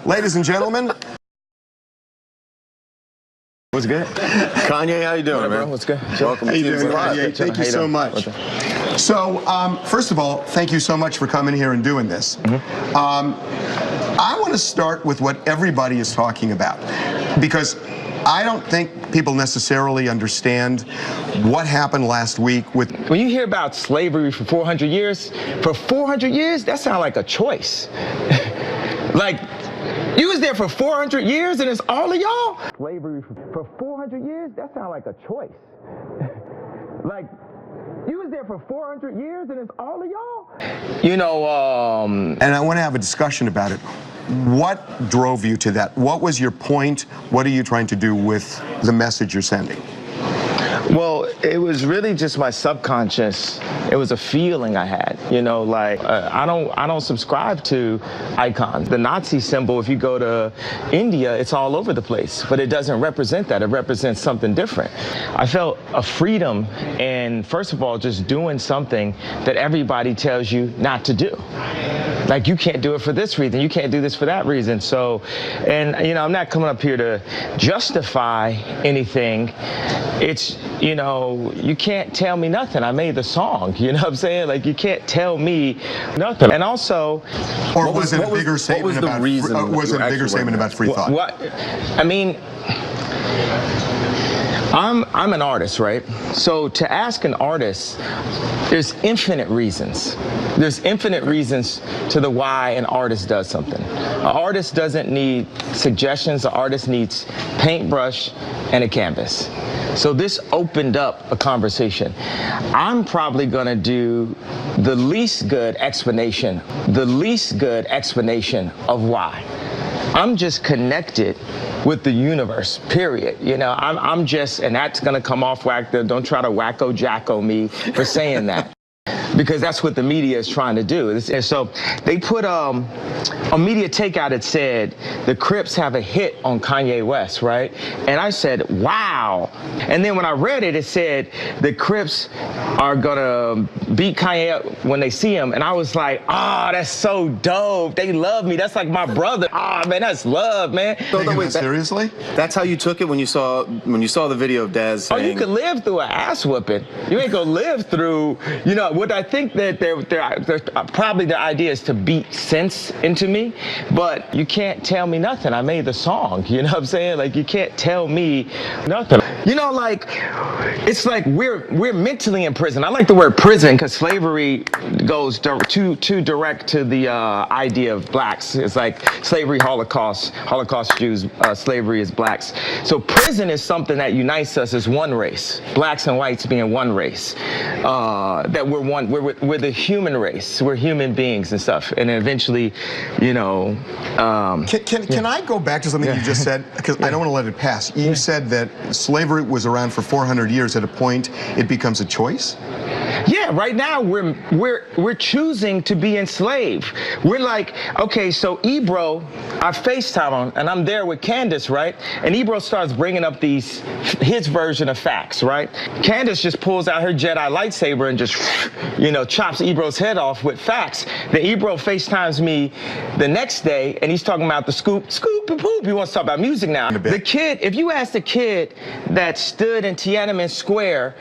Ladies and gentlemen. What's good? Kanye, how you doing, man? What's good? Welcome to TMZ Live. Thank you so much. So, first of all, thank you so much for coming here and doing this. I want to start with what everybody is talking about, because I don't think people necessarily understand what happened last week with... When you hear about slavery for 400 years, that sounds like a choice. Like, you was there for 400 years and it's all of y'all? Slavery for 400 years? That sounds like a choice. Like, you was there for 400 years and it's all of y'all? You know, And I want to have a discussion about it. What drove you to that? What was your point? What are you trying to do with the message you're sending? well, it was really just my subconscious. It was a feeling I had, you know, like I don't subscribe to icons. The Nazi symbol, if you go to India, it's all over the place, but it doesn't represent that. It represents something different. I felt a freedom in, first of all, just doing something that everybody tells you not to do. Like, you can't do it for this reason, you can't do this for that reason. So, and you know, I'm not coming up here to justify anything. It's, you know, you can't tell me nothing. I made the song, you know what I'm saying? Like, you can't tell me nothing. And also, or was it a bigger statement about free thought? What I mean, I'm an artist, right? So to ask an artist, there's infinite reasons. There's infinite reasons to the why an artist does something. An artist doesn't need suggestions. An artist needs paintbrush and a canvas. So this opened up a conversation. I'm probably gonna do the least good explanation of why. I'm just connected with the universe, period. You know, I'm just, and that's gonna come off whack. Don't try to wacko-jacko me for saying that. Because that's what the media is trying to do. And so they put a media takeout that said the Crips have a hit on Kanye West, right? And I said, wow. And then when I read it, it said the Crips are gonna beat Kanye up when they see him. And I was like, oh, that's so dope. They love me. That's like my brother. Oh man, that's love, man. So, wait, seriously? That's how you took it when you saw the video of Daz saying... Oh, you could live through an ass whooping. You ain't gonna live through, you know, what I think that they're probably the idea is to beat sense into me, but you can't tell me nothing. I made the song, you know what I'm saying? Like, you can't tell me nothing. You know, like, it's like we're mentally in prison. I like the word prison because slavery goes too direct to the idea of blacks. It's like slavery, Holocaust Jews, slavery is blacks. So prison is something that unites us as one race, blacks and whites being one race, that we're the human race. We're human beings and stuff. And then eventually, you know... Can I go back to something you just said? Because I don't want to let it pass. You said that slavery was around for 400 years. At a point, it becomes a choice? Yeah, right now we're choosing to be enslaved. We're like, okay, so Ebro, I FaceTime on, and I'm there with Candace, right? And Ebro starts bringing up his version of facts, right? Candace just pulls out her Jedi lightsaber and just, you know, chops Ebro's head off with facts. Then Ebro FaceTimes me the next day, and he's talking about the scoop and poop. He wants to talk about music now. The kid, if you ask the kid that stood in Tiananmen Square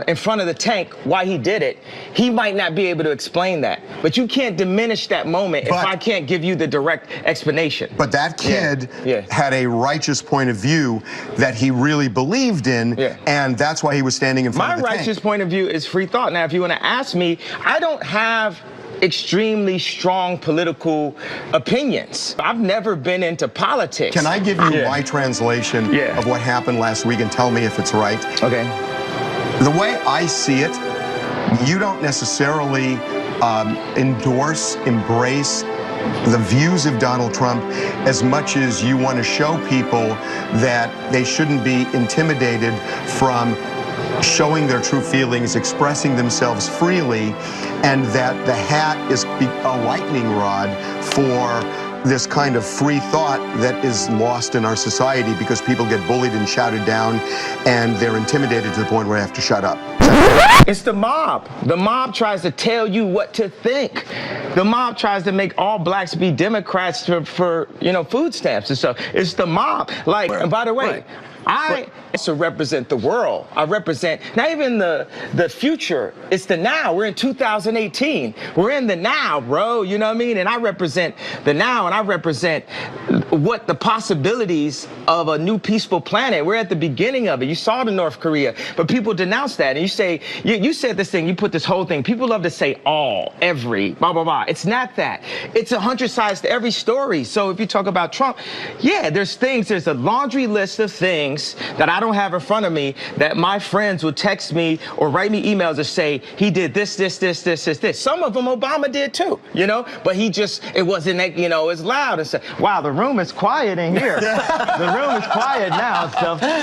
in front of the tank why he did it, he might not be able to explain that. But you can't diminish that moment if I can't give you the direct explanation. But that kid had a righteous point of view that he really believed in, and that's why he was standing in front of the tank. My righteous point of view is free thought. Now, if you want to ask me, I don't have extremely strong political opinions. I've never been into politics. Can I give you my translation of what happened last week and tell me if it's right? Okay. The way I see it, you don't necessarily embrace the views of Donald Trump as much as you want to show people that they shouldn't be intimidated from showing their true feelings, expressing themselves freely, and that the hat is a lightning rod for this kind of free thought that is lost in our society because people get bullied and shouted down and they're intimidated to the point where they have to shut up. It's the mob. The mob tries to tell you what to think. The mob tries to make all blacks be Democrats for food stamps and stuff. It's the mob. Like, and by the way, I also represent the world. I represent not even the future. It's the now. We're in 2018. We're in the now, bro. You know what I mean? And I represent the now, and I represent what the possibilities of a new peaceful planet. We're at the beginning of it. You saw the North Korea, but people denounce that. And you say, you said this thing, you put this whole thing. People love to say all, every, blah, blah, blah. It's not that. It's 100 sides to every story. So if you talk about Trump, yeah, there's a laundry list of things that I don't have in front of me that my friends would text me or write me emails and say, he did this. Some of them Obama did too, but it wasn't, it's loud and said, wow, the room is quiet in here. The room is quiet now.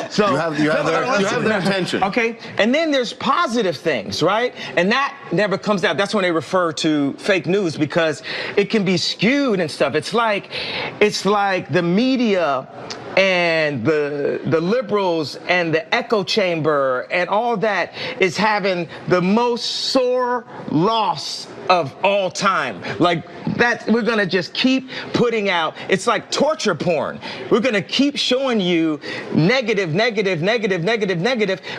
So you have their attention. Okay. And then there's positive things, right? And that never comes out. That's when they refer to fake news because it can be skewed and stuff. It's like the media and the liberals and the echo chamber and all that is having the most sore loss of all time. Like that, we're gonna just keep putting out, it's like torture porn. We're gonna keep showing you negative,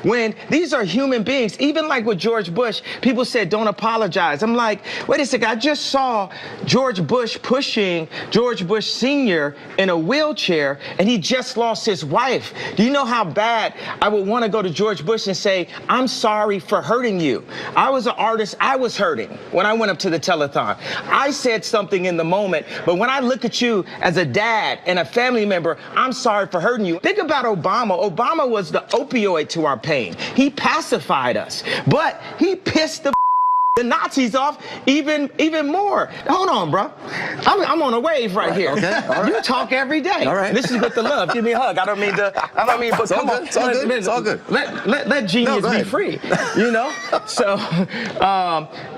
when these are human beings. Even like with George Bush, people said, don't apologize. I'm like, wait a second, I just saw George Bush pushing George Bush Sr. in a wheelchair and he just lost his wife. Do you know how bad I would wanna go to George Bush and say, I'm sorry for hurting you. I was an artist, I was hurting when I went up to the telethon. I said something in the moment, but when I look at you as a dad and a family member, I'm sorry for hurting you. Think about Obama. Obama was the opioid to our pain. He pacified us, but he pissed the Nazis off even more. Hold on, bro. I'm on a wave right here. Okay. All right. You talk every day. All right. This is with the love. Give me a hug. I don't mean, but come on. It's all good. It's all good. Let genius be free. So,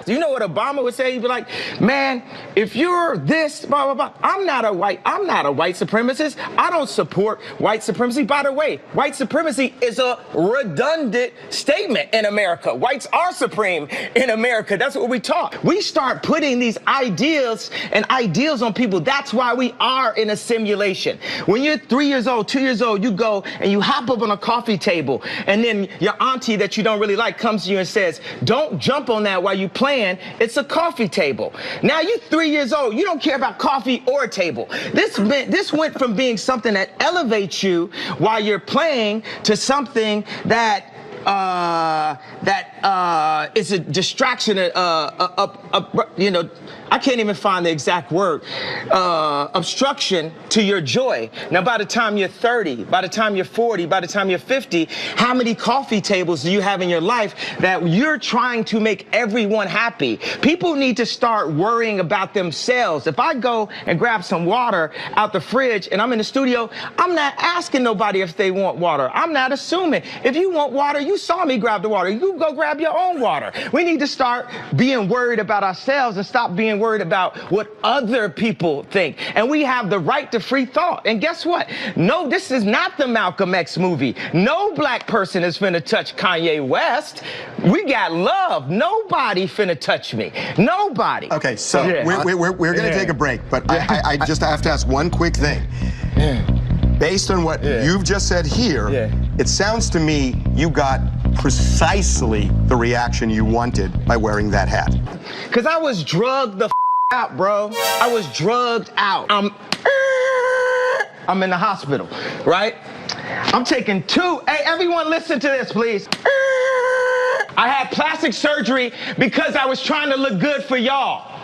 you know what Obama would say? He'd be like, man, if you're this, blah, blah, blah. I'm not a white supremacist. I don't support white supremacy. By the way, white supremacy is a redundant statement in America. Whites are supreme in America. That's what we taught. We start putting these ideas and ideals on people. That's why we are in a simulation. When you're 3 years old, 2 years old, you go and you hop up on a coffee table, and then your auntie that you don't really like comes to you and says, don't jump on that while you playing. It's a coffee table. Now you're 3 years old. You don't care about coffee or a table. This went from being something that elevates you while you're playing to something that is a distraction, I can't even find the exact word, obstruction to your joy. Now, by the time you're 30, by the time you're 40, by the time you're 50, how many coffee tables do you have in your life that you're trying to make everyone happy? People need to start worrying about themselves. If I go and grab some water out the fridge and I'm in the studio, I'm not asking nobody if they want water. I'm not assuming. If you want water, you saw me grab the water. You go grab your own water. We need to start being worried about ourselves and stop being worried about what other people think. And we have the right to free thought. And guess what? No, this is not the Malcolm X movie. No black person is finna touch Kanye West. We got love. Nobody finna touch me. Nobody. Okay, so we're gonna take a break, but I just have to ask one quick thing. Based on what you've just said here, it sounds to me you got precisely the reaction you wanted by wearing that hat. Because I was drugged the out, bro. I was drugged out. I'm in the hospital, right? I'm taking hey, everyone listen to this, please. I had plastic surgery because I was trying to look good for y'all.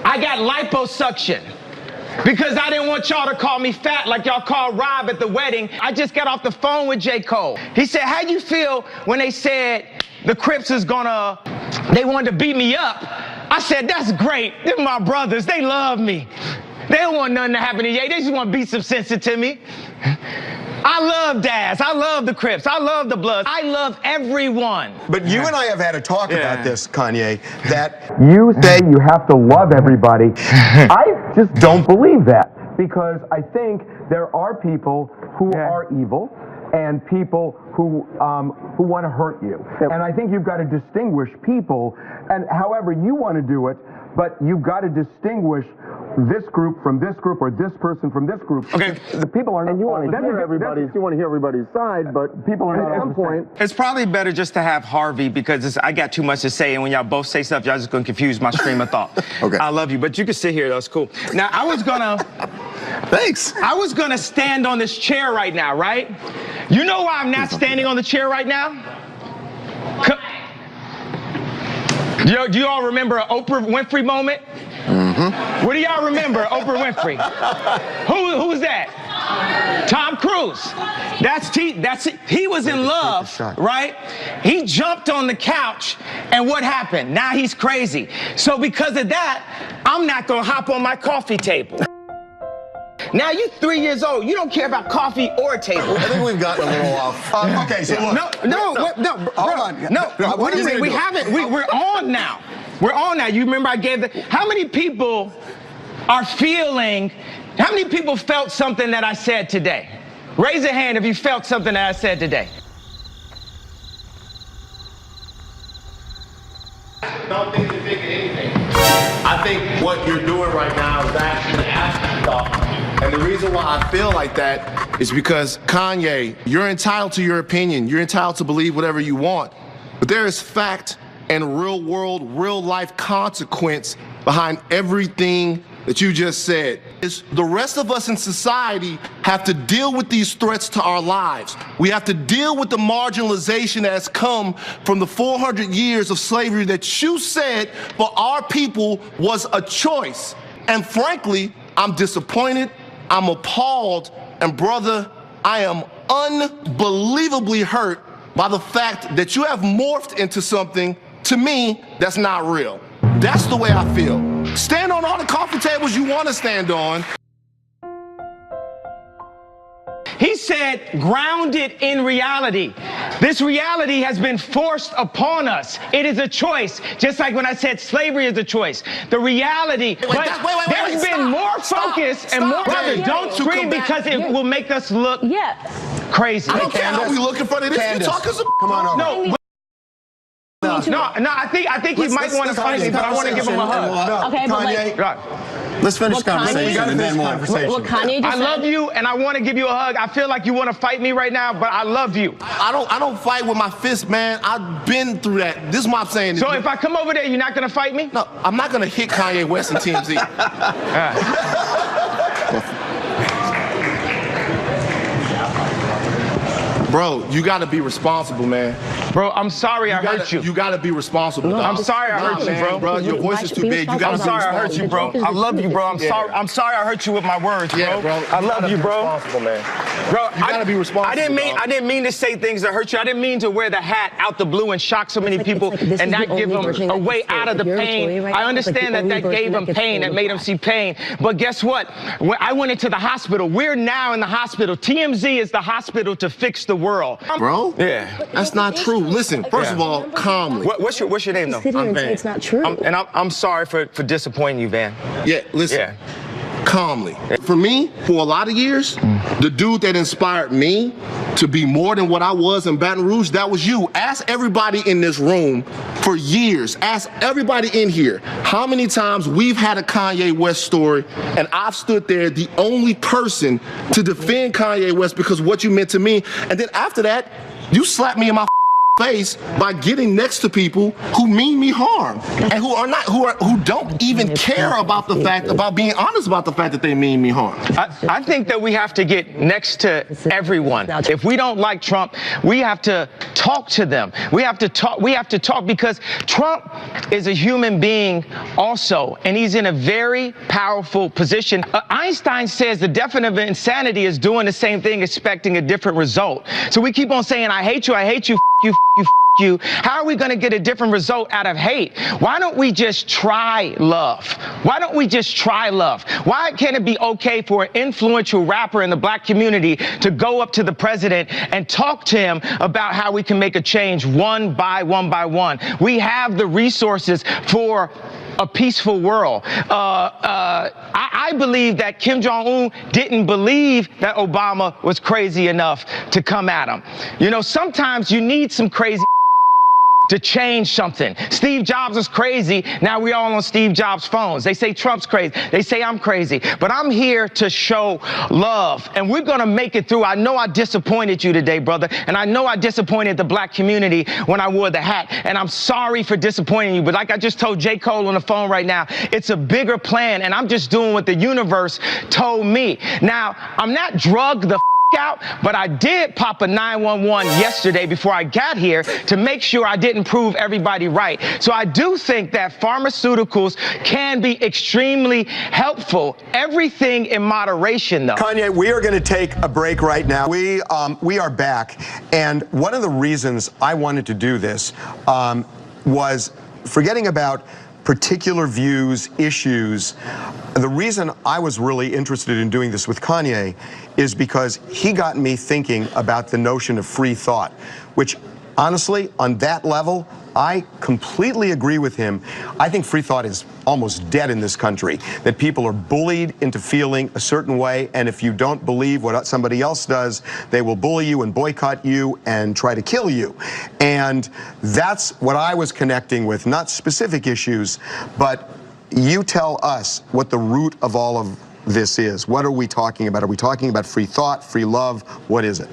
I got liposuction. Because I didn't want y'all to call me fat like y'all called Rob at the wedding. I just got off the phone with J. Cole. He said, how you feel when they said the Crips is they wanted to beat me up? I said, that's great. They're my brothers. They love me. They don't want nothing to happen to Ye. They just want to beat some sense into me. I love Daz. I love the Crips. I love the Bloods. I love everyone. But you and I have had a talk about this, Kanye, that you say you have to love everybody. I just don't believe that. because I think there are people who are evil and people who want to hurt you. And I think you've got to distinguish people, and however you want to do it, but you've got to distinguish this group from this group or this person from this group. Okay. The people are not. And you want to hear everybody's side, but people are not at some point. It's probably better just to have Harvey because I got too much to say, and when y'all both say stuff, y'all just gonna confuse my stream of thought. Okay. I love you, but you can sit here. That's cool. Now I was gonna. Thanks. I was gonna stand on this chair right now, right? You know why I'm not standing on the chair right now? Do you all remember an Oprah Winfrey moment? Mm-hmm. What do y'all remember, Oprah Winfrey? Who's that? Tom Cruise. He was in love, right? He jumped on the couch, and what happened? Now he's crazy. So because of that, I'm not gonna hop on my coffee table. Now you're 3 years old. You don't care about coffee or a table. I think we've gotten a little off. Okay, so look. No. Hold on. No. What do you mean? We haven't. We're on now. We're on now. You remember I gave the. How many people are feeling? How many people felt something that I said today? Raise a hand if you felt something that I said today. Don't think you're thinking anything. I think what you're doing right now is actually asking stuff. And the reason why I feel like that is because, Kanye, you're entitled to your opinion. You're entitled to believe whatever you want. But there is fact and real world, real life consequence behind everything that you just said. The rest of us in society have to deal with these threats to our lives. We have to deal with the marginalization that has come from the 400 years of slavery that you said for our people was a choice. And frankly, I'm disappointed, I'm appalled, and brother, I am unbelievably hurt by the fact that you have morphed into something, to me, that's not real. That's the way I feel. Stand on all the coffee tables you want to stand on. He said, grounded in reality. This reality has been forced upon us. It is a choice. Just like when I said slavery is a choice. The reality, there's been more focus and more. Brother, don't scream because it will make us look crazy. I don't care how we look in front of this. You're talking some. Come on over. No. I think he might want to fight me, but I want to give him a hug. Okay, but like, let's finish the conversation and then more. what Kanye just I love you, and I want to give you a hug. I feel like you want to fight me right now, but I love you. I don't fight with my fist, man. I've been through that. This is what I'm saying. So if I come over there, you're not going to fight me? No, I'm not going to hit Kanye West and TMZ. Bro, you gotta be responsible, man. Bro, I'm sorry I hurt you. You gotta be responsible. I'm sorry I hurt you, bro. Bro, your voice is too big. You gotta I'm sorry I hurt you, bro. I love you, bro. I'm sorry I hurt you with my words, bro. Yeah, bro. I love you, bro. Responsible, man. Bro, you gotta be responsible. I didn't mean to say things that hurt you. I didn't mean to wear the hat out the blue and shock so many people and not give them a way out of the pain. I understand that gave them pain, that made them see pain. But guess what? When I went into the hospital, we're now in the hospital. TMZ is the hospital to fix the world. Bro? Yeah. That's not true. Listen, first of all, calmly. What's your name, though? I'm Van. It's not true. I'm sorry for disappointing you, Van. Yeah, listen. Calmly. For me, for a lot of years, the dude that inspired me to be more than what I was in Baton Rouge, that was you. Ask everybody in this room for years. Ask everybody in here how many times we've had a Kanye West story and I've stood there the only person to defend Kanye West because of what you meant to me. And then after that, you slapped me in my face by getting next to people who mean me harm and who don't even care about the fact, about being honest about the fact that they mean me harm. I think that we have to get next to everyone. If we don't like Trump, we have to talk to them. We have to talk because Trump is a human being also, and he's in a very powerful position. Einstein says the definition of insanity is doing the same thing, expecting a different result. So we keep on saying, I hate you, you. How are we going to get a different result out of hate? Why don't we just try love? Why don't we just try love? Why can't it be okay for an influential rapper in the black community to go up to the president and talk to him about how we can make a change one by one? We have the resources for a peaceful world. I believe that Kim Jong-un didn't believe that Obama was crazy enough to come at him. You know, sometimes you need some crazy to change something. Steve Jobs is crazy. Now we all on Steve Jobs' phones. They say Trump's crazy. They say I'm crazy. But I'm here to show love, and we're gonna make it through. I know I disappointed you today, brother, and I know I disappointed the black community when I wore the hat, and I'm sorry for disappointing you. But like I just told J. Cole on the phone right now, it's a bigger plan, and I'm just doing what the universe told me. Now, I'm not drugged the out, but I did pop a 911 yesterday before I got here to make sure I didn't prove everybody right. So I do think that pharmaceuticals can be extremely helpful. Everything in moderation, though. Kanye, we are going to take a break right now. We are back, and one of the reasons I wanted to do this was forgetting about particular views, issues. The reason I was really interested in doing this with Kanye is because he got me thinking about the notion of free thought, which honestly, on that level, I completely agree with him. I think free thought is almost dead in this country, that people are bullied into feeling a certain way, and if you don't believe what somebody else does, they will bully you and boycott you and try to kill you. And that's what I was connecting with, not specific issues, but you tell us what the root of all of this is. What are we talking about? Are we talking about free thought, free love? What is it?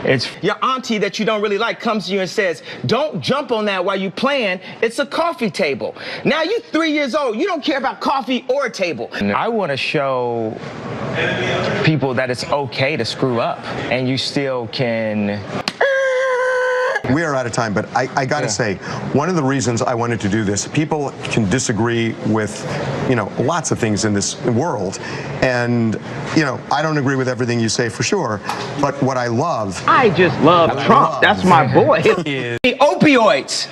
It's your auntie that you don't really like comes to you and says, don't jump on that while you playing. It's a coffee table. Now you're 3 years old. You don't care about coffee or a table. I want to show people that it's okay to screw up and you still can. We are out of time, but I got to say, one of the reasons I wanted to do this, people can disagree with, you know, lots of things in this world. And, you know, I don't agree with everything you say for sure. But what I love. I just love Trump. That's my boy. Opioids.